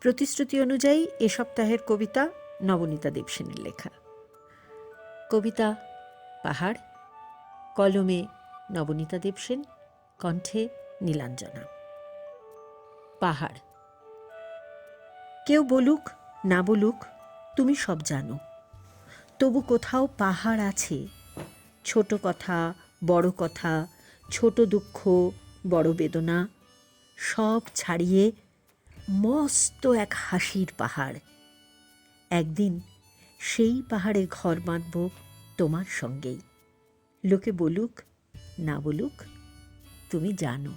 প্রতিশ্রুতি অনুযায়ী এ সপ্তাহের কবিতা নবনীতা দেবসেনের লেখা। কবিতা পাহাড়, কলমে নবনীতা দেবসেন, কণ্ঠে নীলাঞ্জনা। পাহাড়। কেউ বলুক না বলুক, তুমি সব জানো, তবু কোথাও পাহাড় আছে। ছোট কথা, বড় কথা, ছোট দুঃখ, বড় বেদনা, সব ছাড়িয়ে মস্ত এক হাসির পাহাড়। একদিন সেই পাহাড়ে ঘর বাঁধব তোমার সঙ্গেই। লোকে বলুক না বলুক, তুমি জানো।